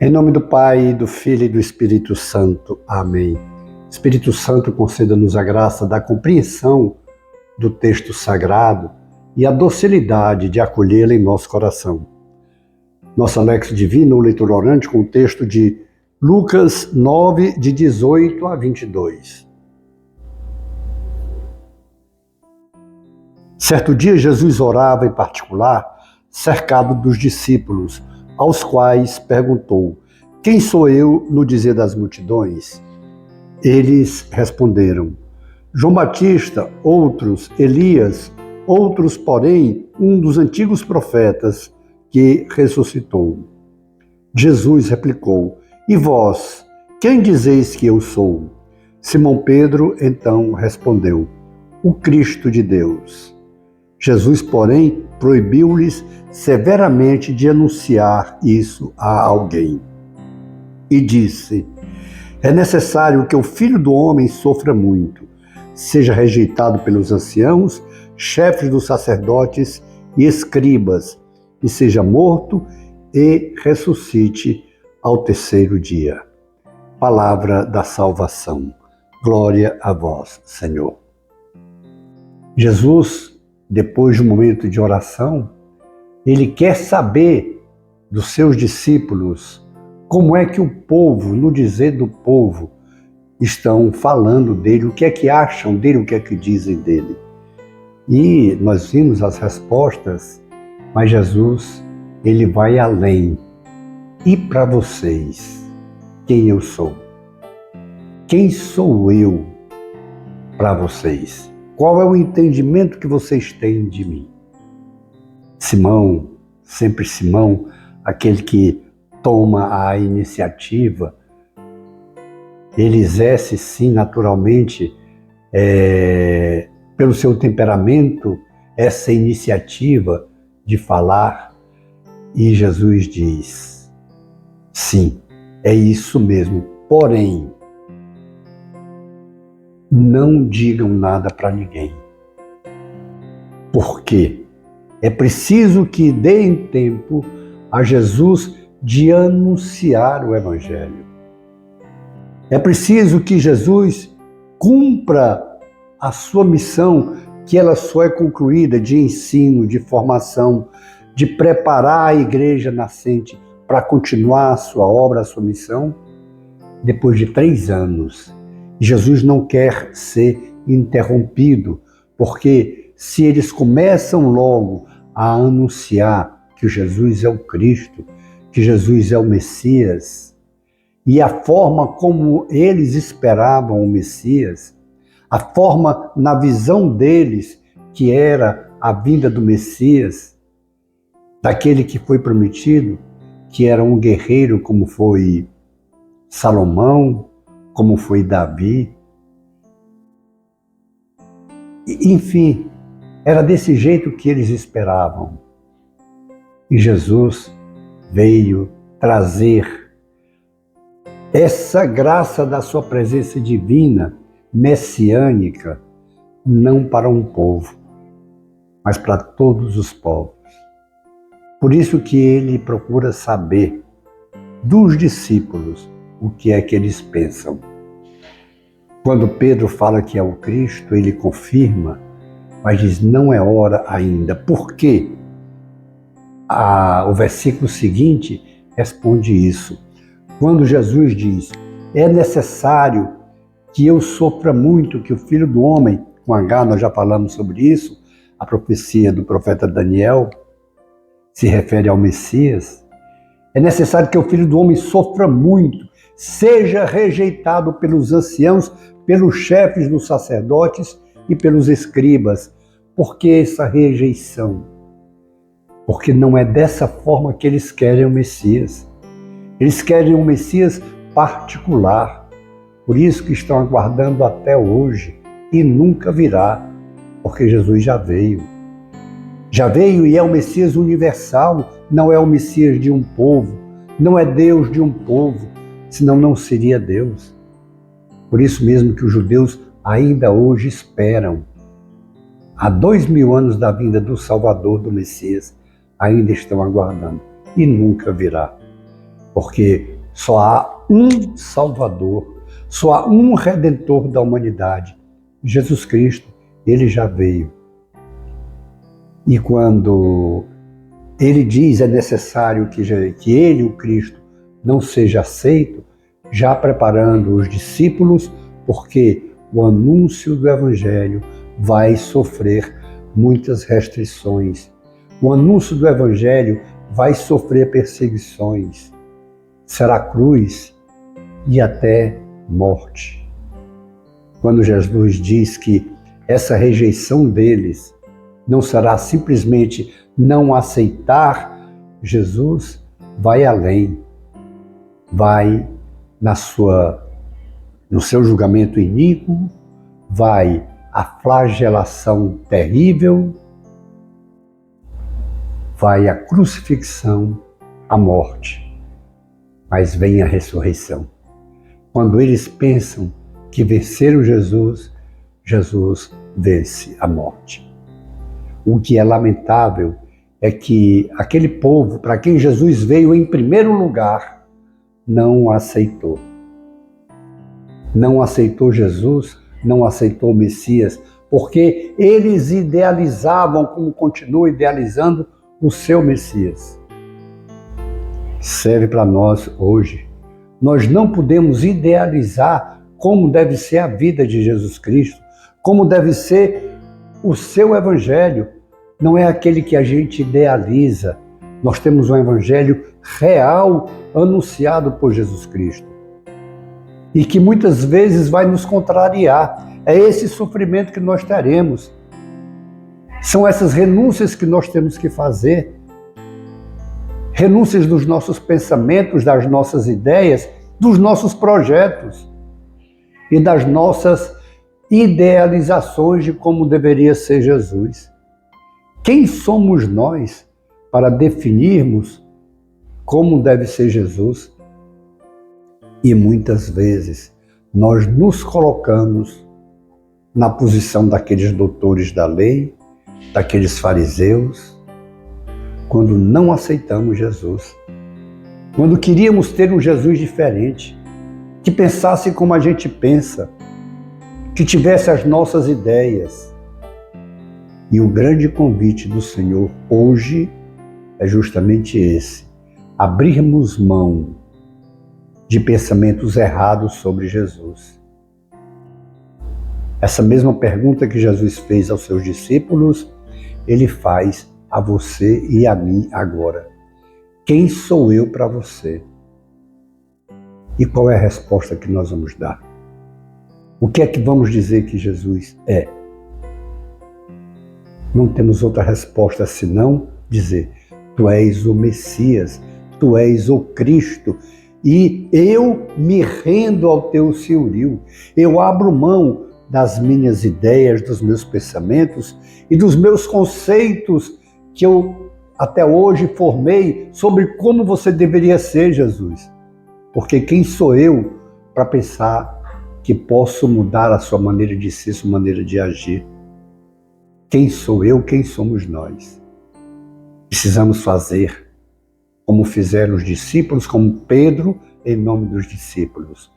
Em nome do Pai, do Filho e do Espírito Santo. Amém. Espírito Santo, conceda-nos a graça da compreensão do texto sagrado e a docilidade de acolhê-lo em nosso coração. Nossa Lex Divina, o leitor orante, com o texto de Lucas 9, de 18 a 22. Certo dia, Jesus orava em particular, cercado dos discípulos, aos quais perguntou: quem sou eu no dizer das multidões? Eles responderam: João Batista, outros Elias, outros, porém, um dos antigos profetas que ressuscitou. Jesus replicou: e vós, quem dizeis que eu sou? Simão Pedro então respondeu: o Cristo de Deus. Jesus, porém, proibiu-lhes severamente de anunciar isso a alguém. E disse: é necessário que o Filho do Homem sofra muito, seja rejeitado pelos anciãos, chefes dos sacerdotes e escribas, e seja morto e ressuscite ao terceiro dia. Palavra da salvação. Glória a vós, Senhor. Jesus, depois de um momento de oração, ele quer saber dos seus discípulos como é que o povo, no dizer do povo, estão falando dele, o que é que acham dele, o que é que dizem dele. E nós vimos as respostas, mas Jesus, ele vai além. E para vocês, quem eu sou? Quem sou eu para vocês? Qual é o entendimento que vocês têm de mim? Simão, sempre Simão, aquele que toma a iniciativa, ele exerce sim naturalmente, pelo seu temperamento, essa iniciativa de falar. E Jesus diz: sim, é isso mesmo, porém, não digam nada para ninguém. Por quê? É preciso que deem tempo a Jesus de anunciar o Evangelho. É preciso que Jesus cumpra a sua missão, que ela só é concluída de ensino, de formação, de preparar a igreja nascente para continuar a sua obra, a sua missão, depois de 3 anos. Jesus não quer ser interrompido, porque se eles começam logo a anunciar que Jesus é o Cristo, que Jesus é o Messias, e a forma como eles esperavam o Messias, a forma na visão deles que era a vinda do Messias, daquele que foi prometido, que era um guerreiro como foi Salomão, como foi Davi. Enfim, era desse jeito que eles esperavam. E Jesus veio trazer essa graça da sua presença divina, messiânica, não para um povo, mas para todos os povos. Por isso que ele procura saber dos discípulos o que é que eles pensam. Quando Pedro fala que é o Cristo, ele confirma, mas diz: não é hora ainda. Por quê? O versículo seguinte responde isso. Quando Jesus diz: é necessário que eu sofra muito, que o Filho do Homem, com H, nós já falamos sobre isso, a profecia do profeta Daniel se refere ao Messias. É necessário que o Filho do Homem sofra muito, seja rejeitado pelos anciãos, pelos chefes dos sacerdotes e pelos escribas. Por que essa rejeição? Porque não é dessa forma que eles querem o Messias. Eles querem um Messias particular. Por isso que estão aguardando até hoje e nunca virá, porque Jesus já veio. Já veio e é o Messias universal, não é o Messias de um povo, não é Deus de um povo, senão não seria Deus. Por isso mesmo que os judeus ainda hoje esperam. Há 2000 anos da vinda do Salvador, do Messias, ainda estão aguardando e nunca virá. porque só há um Salvador, só há um Redentor da humanidade, Jesus Cristo. Ele já veio. E quando ele diz é necessário que ele, o Cristo, não seja aceito, já preparando os discípulos, porque o anúncio do Evangelho vai sofrer muitas restrições. O anúncio do Evangelho vai sofrer perseguições. Será cruz e até morte. Quando Jesus diz que essa rejeição deles não será simplesmente não aceitar, Jesus vai além, vai no seu julgamento iníquo, vai a flagelação terrível, vai a crucifixão, a morte, mas vem a ressurreição. Quando eles pensam que venceram Jesus, Jesus vence a morte. O que é lamentável é que aquele povo para quem Jesus veio em primeiro lugar não o aceitou. Não aceitou Jesus, não aceitou o Messias, porque eles idealizavam, como continuam idealizando, o seu Messias. Serve para nós hoje. Nós não podemos idealizar como deve ser a vida de Jesus Cristo, como deve ser o seu Evangelho. Não é aquele que a gente idealiza. Nós temos um Evangelho real anunciado por Jesus Cristo e que muitas vezes vai nos contrariar. É esse sofrimento que nós teremos. São essas renúncias que nós temos que fazer. Renúncias dos nossos pensamentos, das nossas ideias, dos nossos projetos e das nossas idealizações de como deveria ser Jesus. Quem somos nós para definirmos como deve ser Jesus? E muitas vezes nós nos colocamos na posição daqueles doutores da lei, daqueles fariseus, quando não aceitamos Jesus, quando queríamos ter um Jesus diferente, que pensasse como a gente pensa, que tivesse as nossas ideias. E o grande convite do Senhor hoje é justamente esse: abrirmos mão de pensamentos errados sobre Jesus. Essa mesma pergunta que Jesus fez aos seus discípulos, ele faz a você e a mim agora. Quem sou eu para você? E qual é a resposta que nós vamos dar? O que é que vamos dizer que Jesus é? Não temos outra resposta senão dizer: Tu és o Messias, Tu és o Cristo, e eu me rendo ao Teu senhorio. Eu abro mão das minhas ideias, dos meus pensamentos e dos meus conceitos que eu até hoje formei sobre como você deveria ser, Jesus. Porque quem sou eu para pensar que posso mudar a sua maneira de ser, sua maneira de agir? Quem sou eu, quem somos nós? Precisamos fazer como fizeram os discípulos, como Pedro, em nome dos discípulos.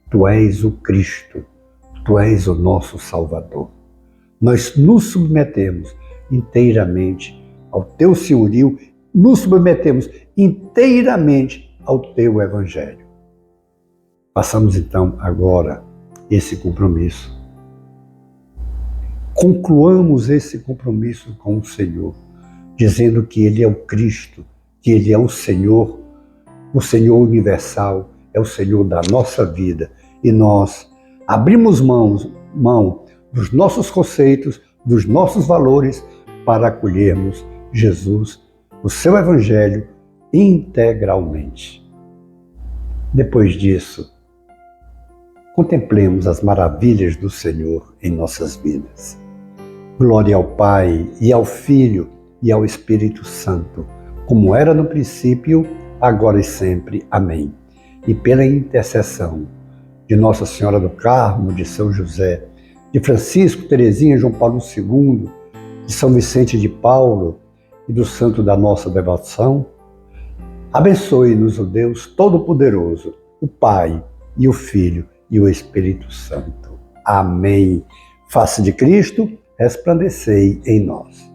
Tu és o Cristo, Tu és o nosso Salvador. Nós nos submetemos inteiramente ao Teu senhorio, nos submetemos inteiramente ao Teu Evangelho. Passamos então agora esse compromisso. Concluamos esse compromisso com o Senhor, dizendo que Ele é o Cristo, que Ele é o Senhor universal, é o Senhor da nossa vida. E nós abrimos mão dos nossos conceitos, dos nossos valores, para acolhermos Jesus, o seu Evangelho, integralmente. Depois disso, contemplemos as maravilhas do Senhor em nossas vidas. Glória ao Pai, e ao Filho, e ao Espírito Santo, como era no princípio, agora e sempre. Amém. E pela intercessão de Nossa Senhora do Carmo, de São José, de Francisco, Teresinha, João Paulo II, de São Vicente de Paulo e do santo da nossa devoção, Abençoe-nos o Deus Todo-Poderoso, o Pai e o Filho e o Espírito Santo. Amém. Face de Cristo, resplandecei em nós.